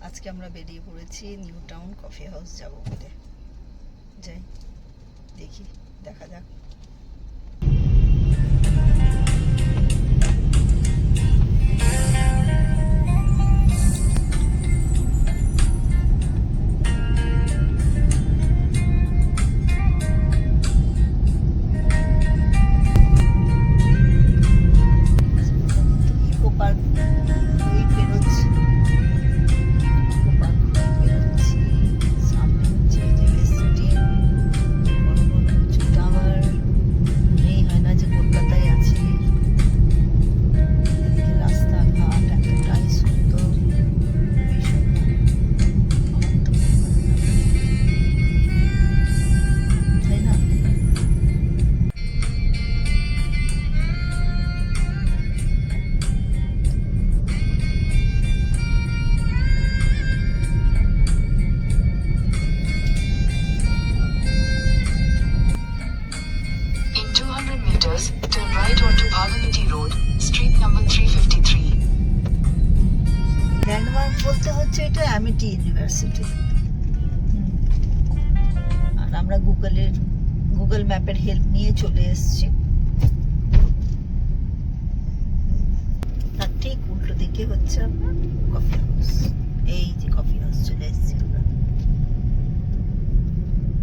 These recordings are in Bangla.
আজকে আমরা বেরিয়ে পড়েছি নিউ টাউন কফি হাউস যাব বলে। যাই দেখি, দেখা যাক। Turn right onto Bhavamiti Road, street number 353. Landmark বলতে হচ্ছে এটা অ্যামিটি ইউনিভার্সিটি। আর আমরা গুগল ম্যাপের হেল্প নিয়ে চলে এসেছি। তার ঠিক উল্টো দিকে হচ্ছে আপনার কফি হাউস। এই যে কফি হাউস চলে এসেছি আমরা।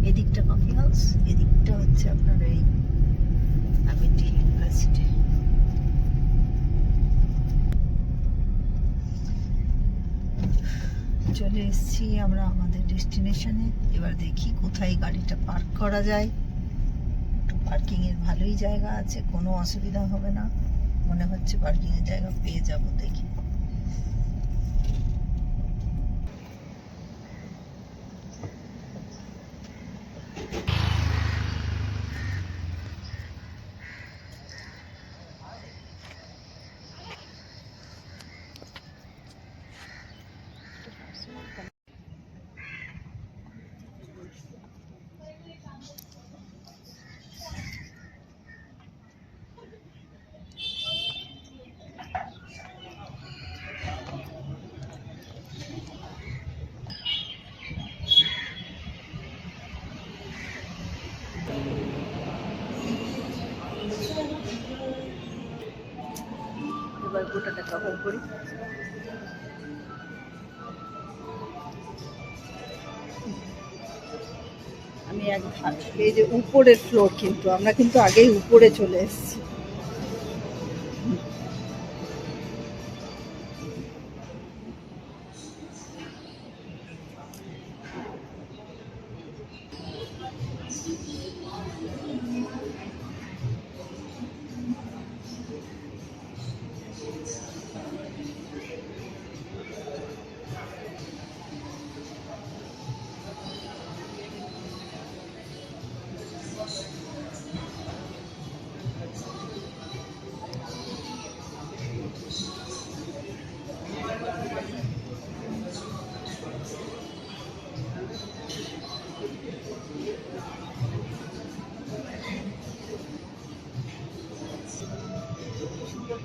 এদিকটা কফি হাউস, এদিকটা হচ্ছে আপনার এই অ্যামিটি ইউনিভার্সিটি। চলে এসেছি আমরা আমাদের ডেস্টিনেশনে। এবার দেখি কোথায় গাড়িটা পার্ক করা যায়। একটু পার্কিং এর ভালোই জায়গা আছে, কোনো অসুবিধা হবে না মনে হচ্ছে। পার্কিং এর জায়গা পেয়ে যাব, দেখি। এবার গোটাটা কভার করি। আমি এই যে উপরের ফ্লোর, কিন্তু আমরা কিন্তু আগেই উপরে চলে এসেছি।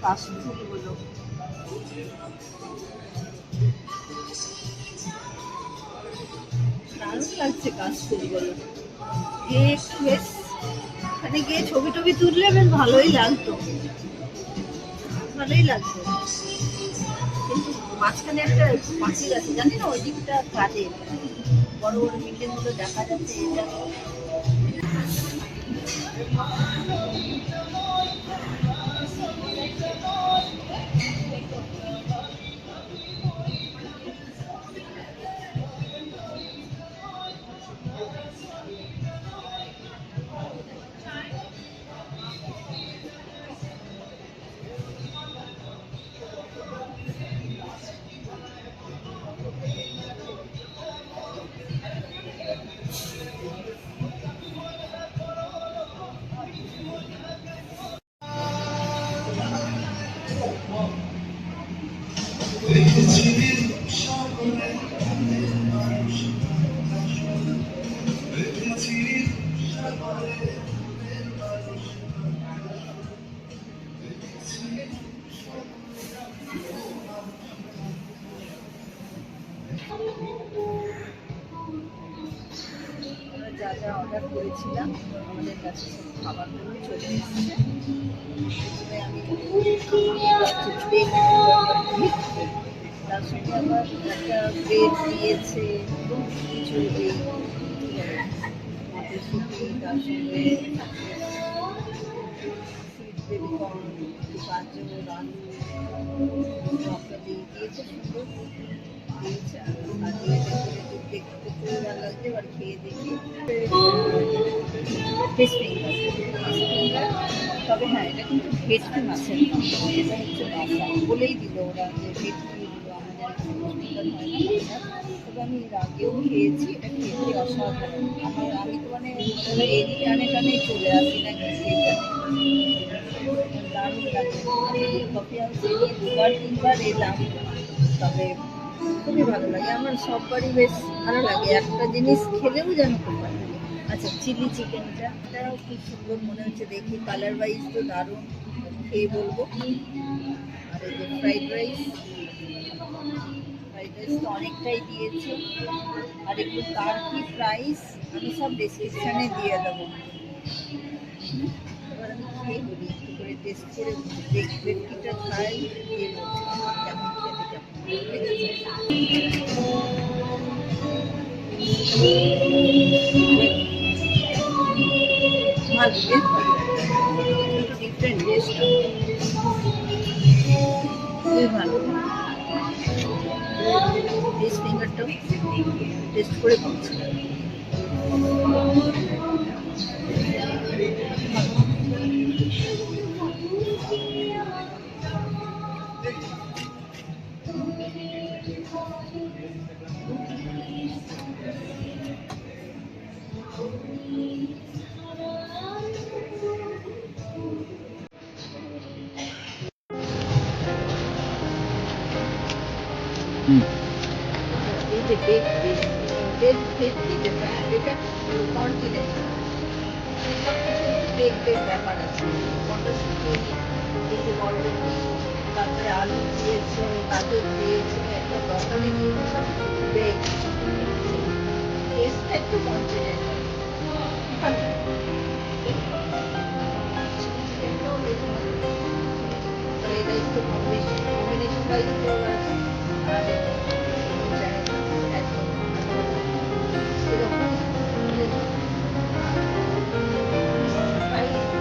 কাশফুলগুলো দারুণ লাগছে। কাশফুলগুলো গিয়ে একটু বেশ ওখানে গিয়ে ছবি টবি তুললে বেশ ভালোই লাগতো, ভালোই লাগতো। কিন্তু মাঝখানে একটা পাঁচিল আছে, জানি না ওই দিকটা কাজে বড় বড় বিল্ডিং গুলো দেখা যাচ্ছে। এটা যেটা অর্ডার করেছিলাম আমাদের কাছে সব খাবারগুলো চলে এসেছে। প্রথমে আমি তার সঙ্গে আবার একটা ব্রেড দিয়েছে, কিছু এই মটরশুঁটি, তার সঙ্গে বেবিকর্ন, গাজর, আলু, ব্রকলি দিয়েছে, সুন্দর দিয়েছে। আর দেখতে খুব ভালো লাগছে। এবার খেয়ে দেখি ফিশ ফিঙ্গার। তবে হ্যাঁ, এটা কিন্তু ভেটকি মাছের না, এটা হচ্ছে বাসা বলেই দিল ওরা, যে ভেটকি দিল আমাদের ফিঙ্গার হয় না। তবে আমি এর আগেও খেয়েছি, এটা খেতে অসাধারণ। আমি তো মানে এরই টানে টানেই চলে আসি না খেতে, দারুণ লাগে। আমি কফি হাউসে গিয়ে 2-3বার এলাম, তবে খুবই ভালো লাগে। আমার সববারই বেশ ভালো লাগে, একটা জিনিস খেলেও যেন খুব ভালো লাগে। আচ্ছা, চিলি চিকেনটা, এটাও খুব সুন্দর মনে হচ্ছে দেখি, কালার ওয়াইজ তো দারুণ, খেয়ে বলবো। আর এই যে ফ্রাইড রাইস তো অনেকটাই দিয়েছে। আর একটু কার কি প্রাইস আমি সব ডেসক্রিপশানে দিয়ে দেবো। এবার আমি খেয়ে বলি, একটু করে টেস্ট করে দেখবে, কিটা খাই দিয়ে বলছি কেমন খেতে, কেমন, ঠিক আছে? ভালো, বেশ ভালো, একটু ডিফারেন্ট টেস্টটা, খুবই ভালো। ফিশ ফিঙ্গারটাও টেস্ট করে বলছি। এই যে বেগ যেটা এটা কন্টিনেন্টাল, সব কিছু বেগ ব্যাপার আছে। মটরশুঁটি, এই যে বরবটি, তারপরে আলু দিয়েছে, গাজর দিয়েছে, একটা ব্রকলি দিয়েছে, সব বেগ। টেস্টটা একটু কন্টিনেন্টাল, ভালো। চিকেনটাও বেশ ভালো। ফ্রাইড রাইস তো কম্বিনেশন ওয়াইজ তো আর জায়গা একদম এরকম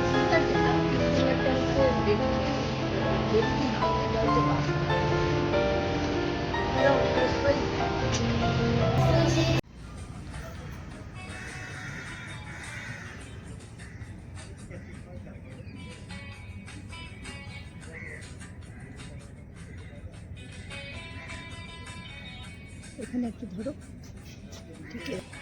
ফিঙ্গার, যেটা ফিঙ্গারটা হচ্ছে ভেটকি নয়, এটা হচ্ছে বাসা। এটাও টেস্ট ওয়াইজ এখানে একটু ধরো, ঠিক আছে?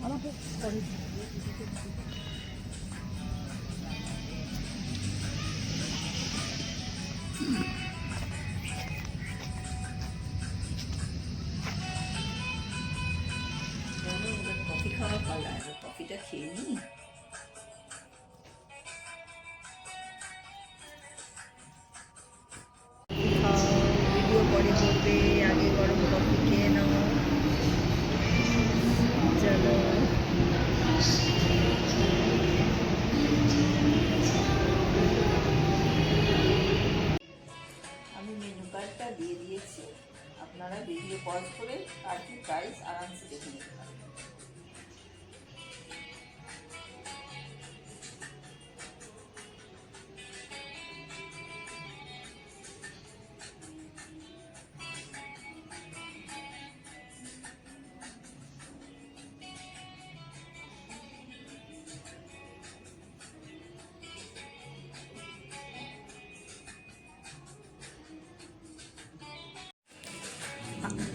আমাকে করে কফি খাওয়া পালা, কফিটা খেয়ে নিই। ভিডিও পরে করবে, আগে গরম কফি খেয়ে নাও। চলো, আমি মেনু কার্ডটা দিয়ে দিয়েছি, আপনারা ভিডিও পজ করে আর কি প্রাইস আরামসে দেখে নিতে পারেন।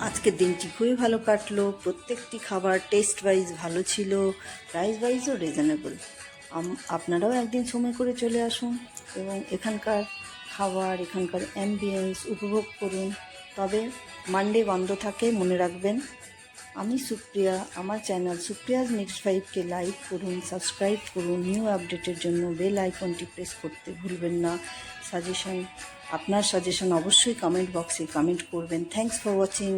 আজকের দিনটি খুবই ভালো কাটলো। প্রত্যেকটি খাবার টেস্ট ওয়াইজ ভালো ছিল, প্রাইস ওয়াইজও রিজনেবল। আপনারাও একদিন সময় করে চলে আসুন এবং এখানকার খাবার, এখানকার অ্যাম্বিয়েন্স উপভোগ করুন। তবে মানডে বন্ধ থাকে, মনে রাখবেন। আমি সুপ্রিয়া, আমার চ্যানেল সুপ্রিয়াজ নেক্সট 5কে লাইক করুন, সাবস্ক্রাইব করুন। নিউ আপডেটের জন্য বেল আইকনটি প্রেস করতে ভুলবেন না। আপনার সাজেশন অবশ্যই কমেন্ট বক্সে কমেন্ট করবেন। Thanks for watching.